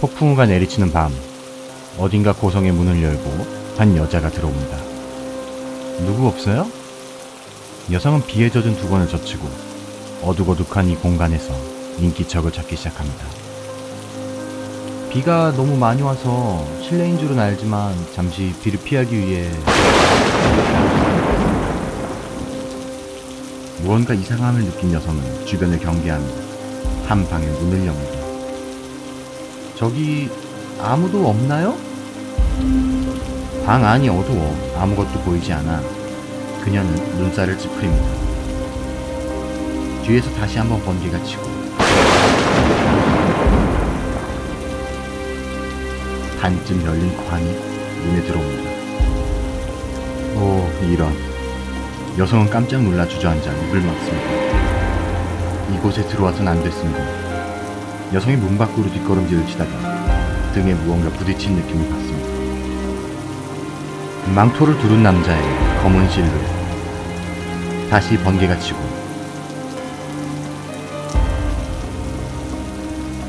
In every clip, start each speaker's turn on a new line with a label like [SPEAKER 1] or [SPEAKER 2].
[SPEAKER 1] 폭풍우가 내리치는 밤, 어딘가 고성의 문을 열고 한 여자가 들어옵니다. 누구 없어요? 여성은 비에 젖은 두건을 젖히고 어둑어둑한 이 공간에서 인기척을 찾기 시작합니다. 비가 너무 많이 와서 실내인 줄은 알지만 잠시 비를 피하기 위해 무언가 이상함을 느낀 여성은 주변을 경계하며 한 방의 문을 엽니다. 저기 아무도 없나요? 방 안이 어두워 아무것도 보이지 않아 그녀는 눈살을 찌푸립니다. 뒤에서 다시 한번 번개가 치고 반쯤 열린 관이 눈에 들어옵니다. 오, 이런. 여성은 깜짝 놀라 주저앉아 입을 막습니다. 이곳에 들어와선 안 됐습니다. 여성이 문 밖으로 뒷걸음질을 치다가 등에 무언가 부딪힌 느낌을 받습니다. 망토를 두른 남자의 검은 실루엣. 다시 번개가 치고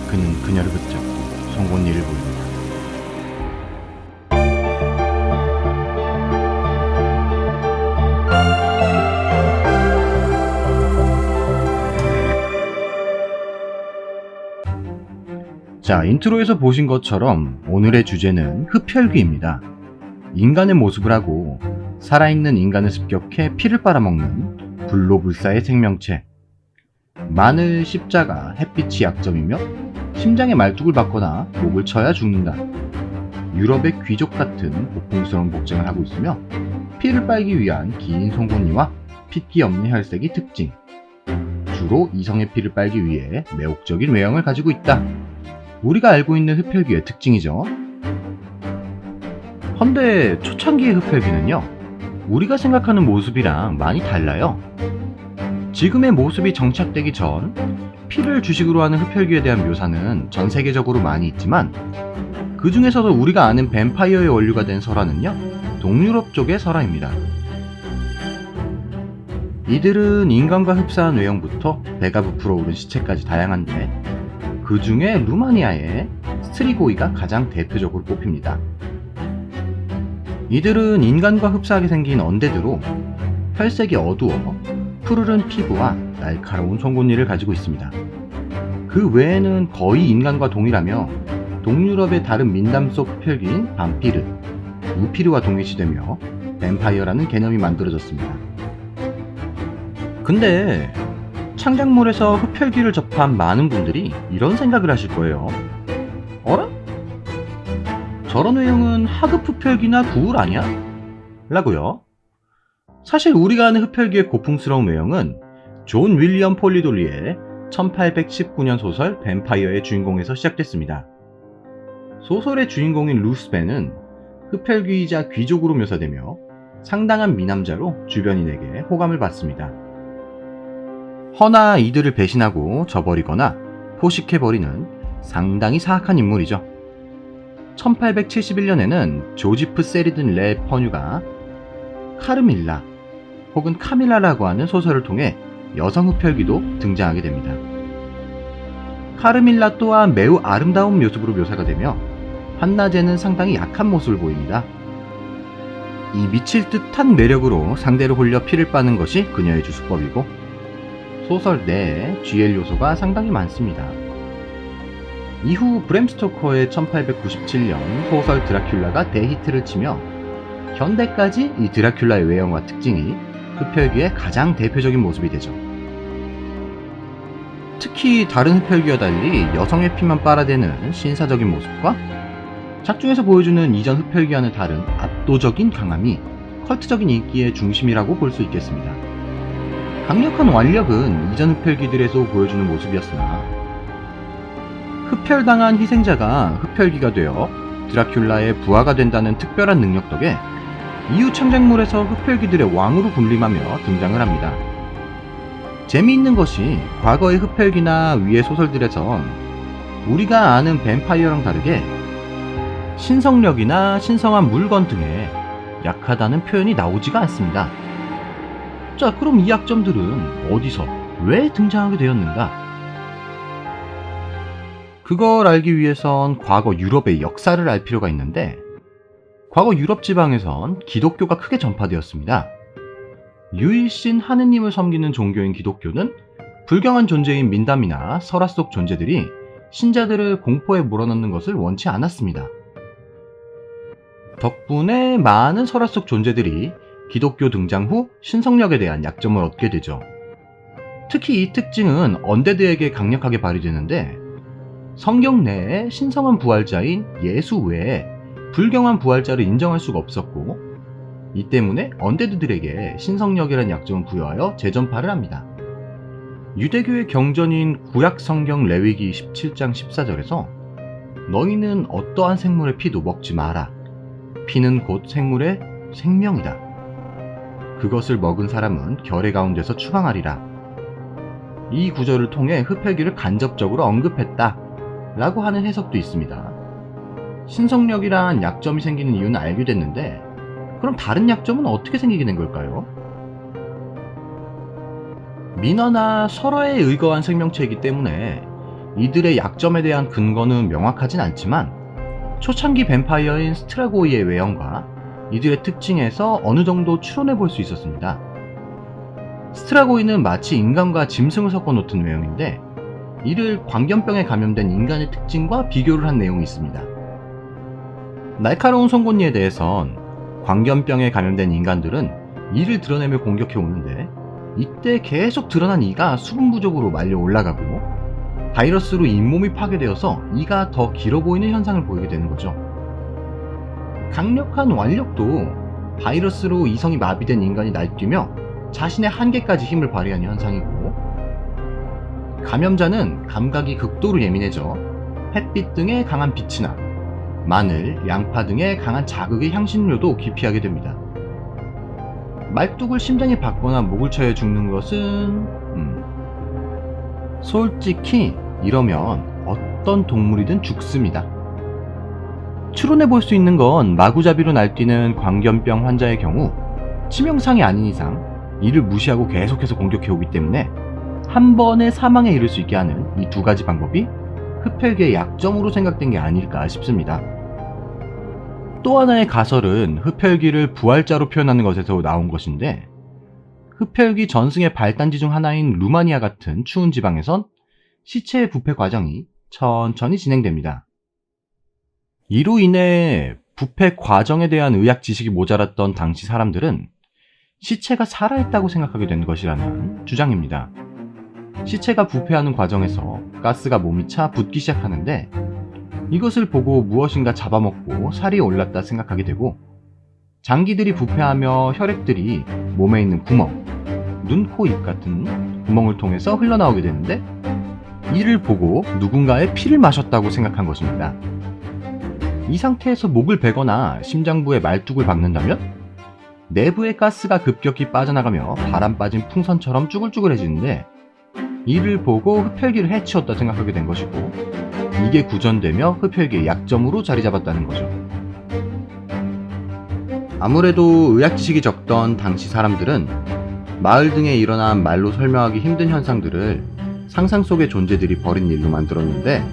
[SPEAKER 1] 그는 그녀를 붙잡고 송곳니를 보입니다. 자, 인트로에서 보신 것처럼 오늘의 주제는 흡혈귀입니다. 인간의 모습을 하고 살아있는 인간을 습격해 피를 빨아먹는 불로불사의 생명체. 마늘 십자가 햇빛이 약점이며 심장의 말뚝을 받거나 목을 쳐야 죽는다. 유럽의 귀족 같은 고풍스러운 복장을 하고 있으며 피를 빨기 위한 긴 송곳니와 핏기 없는 혈색이 특징. 주로 이성의 피를 빨기 위해 매혹적인 외형을 가지고 있다. 우리가 알고 있는 흡혈귀의 특징이죠. 헌데 초창기의 흡혈귀는요, 우리가 생각하는 모습이랑 많이 달라요. 지금의 모습이 정착되기 전 피를 주식으로 하는 흡혈귀에 대한 묘사는 전 세계적으로 많이 있지만 그 중에서도 우리가 아는 뱀파이어의 원류가 된 설화는요, 동유럽 쪽의 설화입니다. 이들은 인간과 흡사한 외형부터 배가 부풀어 오른 시체까지 다양한데 그 중에 루마니아의 스트리고이가 가장 대표적으로 꼽힙니다. 이들은 인간과 흡사하게 생긴 언데드로 혈색이 어두워 푸르른 피부와 날카로운 송곳니를 가지고 있습니다. 그 외에는 거의 인간과 동일하며 동유럽의 다른 민담 속 흡혈귀인 밤피르, 우피르와 동일시되며 뱀파이어라는 개념이 만들어졌습니다. 근데 창작물에서 흡혈귀를 접한 많은 분들이 이런 생각을 하실 거예요. 어라? 저런 외형은 하급 흡혈귀나 구울 아니야? 라고요. 사실 우리가 아는 흡혈귀의 고풍스러운 외형은 존 윌리엄 폴리돌리의 1819년 소설 뱀파이어의 주인공에서 시작됐습니다. 소설의 주인공인 루스벤은 흡혈귀이자 귀족으로 묘사되며 상당한 미남자로 주변인에게 호감을 받습니다. 허나 이들을 배신하고 저버리거나 포식해버리는 상당히 사악한 인물이죠. 1871년에는 조지프 세리든 레 퍼뉴가 카르밀라 혹은 카밀라라고 하는 소설을 통해 여성 흡혈귀도 등장하게 됩니다. 카르밀라 또한 매우 아름다운 모습으로 묘사가 되며 한낮에는 상당히 약한 모습을 보입니다. 이 미칠 듯한 매력으로 상대를 홀려 피를 빠는 것이 그녀의 주수법이고 소설 내에 GL 요소가 상당히 많습니다. 이후 브램 스토커의 1897년 소설 드라큘라가 대히트를 치며 현대까지 이 드라큘라의 외형과 특징이 흡혈귀의 가장 대표적인 모습이 되죠. 특히 다른 흡혈귀와 달리 여성의 피만 빨아대는 신사적인 모습과 작중에서 보여주는 이전 흡혈귀와는 다른 압도적인 강함이 컬트적인 인기의 중심이라고 볼 수 있겠습니다. 강력한 완력은 이전 흡혈귀들에서 보여주는 모습이었으나 흡혈당한 희생자가 흡혈귀가 되어 드라큘라의 부하가 된다는 특별한 능력 덕에 이후 창작물에서 흡혈귀들의 왕으로 군림하며 등장을 합니다. 재미있는 것이 과거의 흡혈귀나 위의 소설들에선 우리가 아는 뱀파이어랑 다르게 신성력이나 신성한 물건 등에 약하다는 표현이 나오지가 않습니다. 자, 그럼 이 약점들은 어디서 왜 등장하게 되었는가? 그걸 알기 위해선 과거 유럽의 역사를 알 필요가 있는데, 과거 유럽 지방에선 기독교가 크게 전파되었습니다. 유일신 하느님을 섬기는 종교인 기독교는 불경한 존재인 민담이나 설화 속 존재들이 신자들을 공포에 몰아넣는 것을 원치 않았습니다. 덕분에 많은 설화 속 존재들이 기독교 등장 후 신성력에 대한 약점을 얻게 되죠. 특히 이 특징은 언데드에게 강력하게 발휘되는데, 성경 내에 신성한 부활자인 예수 외에 불경한 부활자를 인정할 수가 없었고, 이 때문에 언데드들에게 신성력이라는 약점을 부여하여 재전파를 합니다. 유대교의 경전인 구약 성경 레위기 17장 14절에서 너희는 어떠한 생물의 피도 먹지 마라. 피는 곧 생물의 생명이다. 그것을 먹은 사람은 결의 가운데서 추방하리라. 이 구절을 통해 흡혈귀를 간접적으로 언급했다 라고 하는 해석도 있습니다. 신성력이란 약점이 생기는 이유는 알게 됐는데, 그럼 다른 약점은 어떻게 생기게 된 걸까요? 민화나 설화에 의거한 생명체이기 때문에 이들의 약점에 대한 근거는 명확하진 않지만, 초창기 뱀파이어인 스트라고이의 외형과 이들의 특징에서 어느 정도 추론해 볼 수 있었습니다. 스트라고이는 마치 인간과 짐승을 섞어 놓은 외형인데, 이를 광견병에 감염된 인간의 특징과 비교를 한 내용이 있습니다. 날카로운 송곳니에 대해선 광견병에 감염된 인간들은 이를 드러내며 공격해 오는데, 이때 계속 드러난 이가 수분 부족으로 말려 올라가고 바이러스로 잇몸이 파괴되어서 이가 더 길어 보이는 현상을 보이게 되는 거죠. 강력한 완력도 바이러스로 이성이 마비된 인간이 날뛰며 자신의 한계까지 힘을 발휘하는 현상이고, 감염자는 감각이 극도로 예민해져 햇빛 등의 강한 빛이나 마늘, 양파 등의 강한 자극의 향신료도 기피하게 됩니다. 말뚝을 심장에 박거나 목을 쳐야 죽는 것은 솔직히 이러면 어떤 동물이든 죽습니다. 추론해 볼 수 있는 건 마구잡이로 날뛰는 광견병 환자의 경우 치명상이 아닌 이상 이를 무시하고 계속해서 공격해 오기 때문에 한 번에 사망에 이를 수 있게 하는 이 두 가지 방법이 흡혈귀의 약점으로 생각된 게 아닐까 싶습니다. 또 하나의 가설은 흡혈귀를 부활자로 표현하는 것에서 나온 것인데, 흡혈귀 전승의 발단지 중 하나인 루마니아 같은 추운 지방에선 시체의 부패 과정이 천천히 진행됩니다. 이로 인해 부패 과정에 대한 의학 지식이 모자랐던 당시 사람들은 시체가 살아있다고 생각하게 된 것이라는 주장입니다. 시체가 부패하는 과정에서 가스가 몸이 차 붓기 시작하는데, 이것을 보고 무엇인가 잡아먹고 살이 올랐다 생각하게 되고, 장기들이 부패하며 혈액들이 몸에 있는 구멍, 눈, 코, 입 같은 구멍을 통해서 흘러나오게 되는데, 이를 보고 누군가의 피를 마셨다고 생각한 것입니다. 이 상태에서 목을 베거나 심장부에 말뚝을 박는다면 내부의 가스가 급격히 빠져나가며 바람 빠진 풍선처럼 쭈글쭈글해지는데, 이를 보고 흡혈귀를 해치웠다 생각하게 된 것이고, 이게 구전되며 흡혈귀의 약점으로 자리 잡았다는 거죠. 아무래도 의학 지식이 적던 당시 사람들은 마을 등에 일어난 말로 설명하기 힘든 현상들을 상상 속의 존재들이 벌인 일로 만들었는데,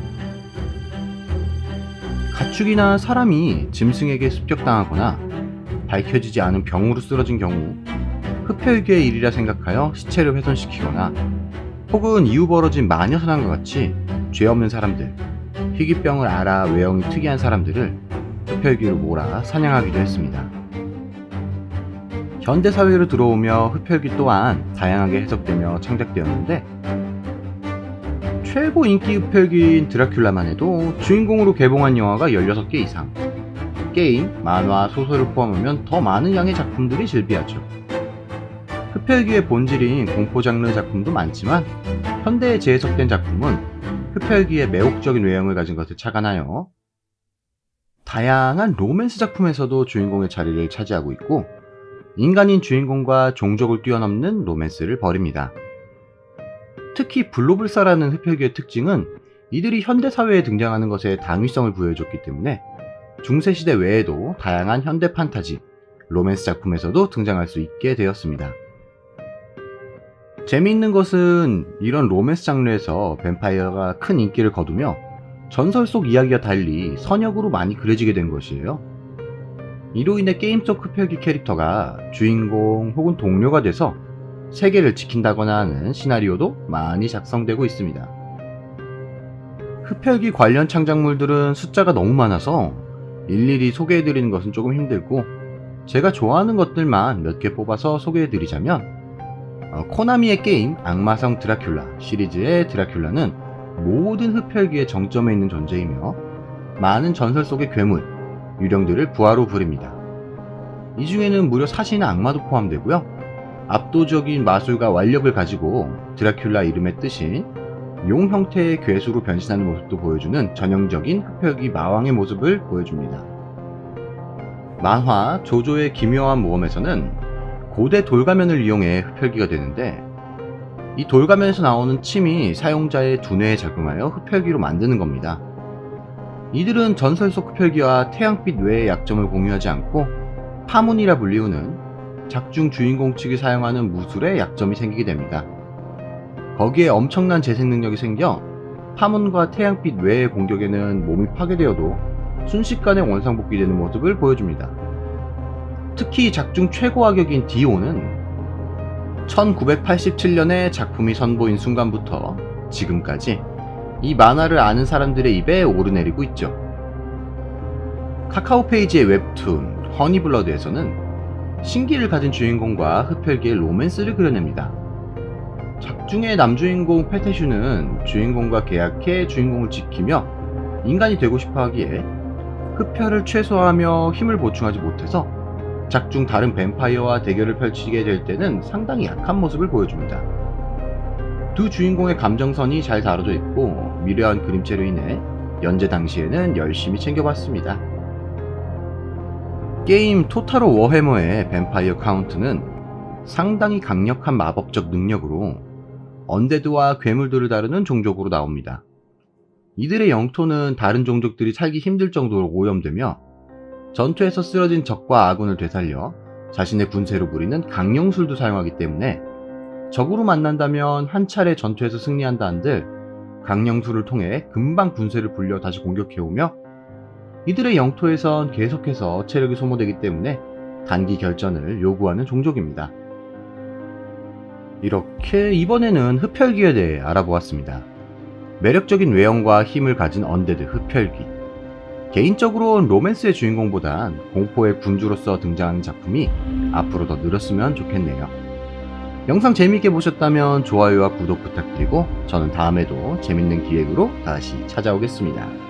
[SPEAKER 1] 가축이나 사람이 짐승에게 습격당하거나 밝혀지지 않은 병으로 쓰러진 경우 흡혈귀의 일이라 생각하여 시체를 훼손시키거나, 혹은 이후 벌어진 마녀사냥과 같이 죄 없는 사람들, 희귀병을 앓아 외형이 특이한 사람들을 흡혈귀로 몰아 사냥하기도 했습니다. 현대사회로 들어오며 흡혈귀 또한 다양하게 해석되며 창작되었는데, 최고 인기 흡혈귀인 드라큘라만 해도 주인공으로 개봉한 영화가 16개 이상, 게임, 만화, 소설을 포함하면 더 많은 양의 작품들이 즐비하죠. 흡혈귀의 본질인 공포 장르 작품도 많지만, 현대에 재해석된 작품은 흡혈귀의 매혹적인 외형을 가진 것을 착안하여 다양한 로맨스 작품에서도 주인공의 자리를 차지하고 있고, 인간인 주인공과 종족을 뛰어넘는 로맨스를 벌입니다. 특히 블로불사라는 흡혈귀의 특징은 이들이 현대사회에 등장하는 것에 당위성을 부여해줬기 때문에 중세시대 외에도 다양한 현대 판타지, 로맨스 작품에서도 등장할 수 있게 되었습니다. 재미있는 것은 이런 로맨스 장르에서 뱀파이어가 큰 인기를 거두며 전설 속 이야기와 달리 선역으로 많이 그려지게 된 것이에요. 이로 인해 게임 속 흡혈귀 캐릭터가 주인공 혹은 동료가 돼서 세계를 지킨다거나 하는 시나리오도 많이 작성되고 있습니다. 흡혈귀 관련 창작물들은 숫자가 너무 많아서 일일이 소개해드리는 것은 조금 힘들고, 제가 좋아하는 것들만 몇 개 뽑아서 소개해드리자면, 코나미의 게임 악마성 드라큘라 시리즈의 드라큘라는 모든 흡혈귀의 정점에 있는 존재이며 많은 전설 속의 괴물, 유령들을 부하로 부릅니다. 이 중에는 무려 사신의 악마도 포함되고요. 압도적인 마술과 완력을 가지고 드라큘라 이름의 뜻인 용 형태의 괴수로 변신하는 모습도 보여주는 전형적인 흡혈귀 마왕의 모습을 보여줍니다. 만화 조조의 기묘한 모험에서는 고대 돌가면을 이용해 흡혈귀가 되는데, 이 돌가면에서 나오는 침이 사용자의 두뇌에 작용하여 흡혈귀로 만드는 겁니다. 이들은 전설 속 흡혈귀와 태양빛 외의 약점을 공유하지 않고 파문이라 불리우는 작중 주인공 측이 사용하는 무술에 약점이 생기게 됩니다. 거기에 엄청난 재생 능력이 생겨 파문과 태양빛 외의 공격에는 몸이 파괴되어도 순식간에 원상복귀되는 모습을 보여줍니다. 특히 작중 최고 악역인 디오는 1987년에 작품이 선보인 순간부터 지금까지 이 만화를 아는 사람들의 입에 오르내리고 있죠. 카카오 페이지의 웹툰 허니블러드에서는 신기를 가진 주인공과 흡혈귀의 로맨스를 그려냅니다. 작중의 남주인공 페테슈는 주인공과 계약해 주인공을 지키며 인간이 되고 싶어 하기에 흡혈을 최소화하며 힘을 보충하지 못해서 작중 다른 뱀파이어와 대결을 펼치게 될 때는 상당히 약한 모습을 보여줍니다. 두 주인공의 감정선이 잘 다뤄져 있고 미려한 그림체로 인해 연재 당시에는 열심히 챙겨봤습니다. 게임 토타로 워해머의 뱀파이어 카운트는 상당히 강력한 마법적 능력으로 언데드와 괴물들을 다루는 종족으로 나옵니다. 이들의 영토는 다른 종족들이 살기 힘들 정도로 오염되며 전투에서 쓰러진 적과 아군을 되살려 자신의 군세로 부리는 강령술도 사용하기 때문에 적으로 만난다면 한 차례 전투에서 승리한다 한들 강령술을 통해 금방 군세를 불려 다시 공격해오며, 이들의 영토에선 계속해서 체력이 소모되기 때문에 단기 결전을 요구하는 종족입니다. 이렇게 이번에는 흡혈귀에 대해 알아보았습니다. 매력적인 외형과 힘을 가진 언데드 흡혈귀. 개인적으로는 로맨스의 주인공보단 공포의 군주로서 등장하는 작품이 앞으로 더 늘었으면 좋겠네요. 영상 재미있게 보셨다면 좋아요와 구독 부탁드리고 저는 다음에도 재밌는 기획으로 다시 찾아오겠습니다.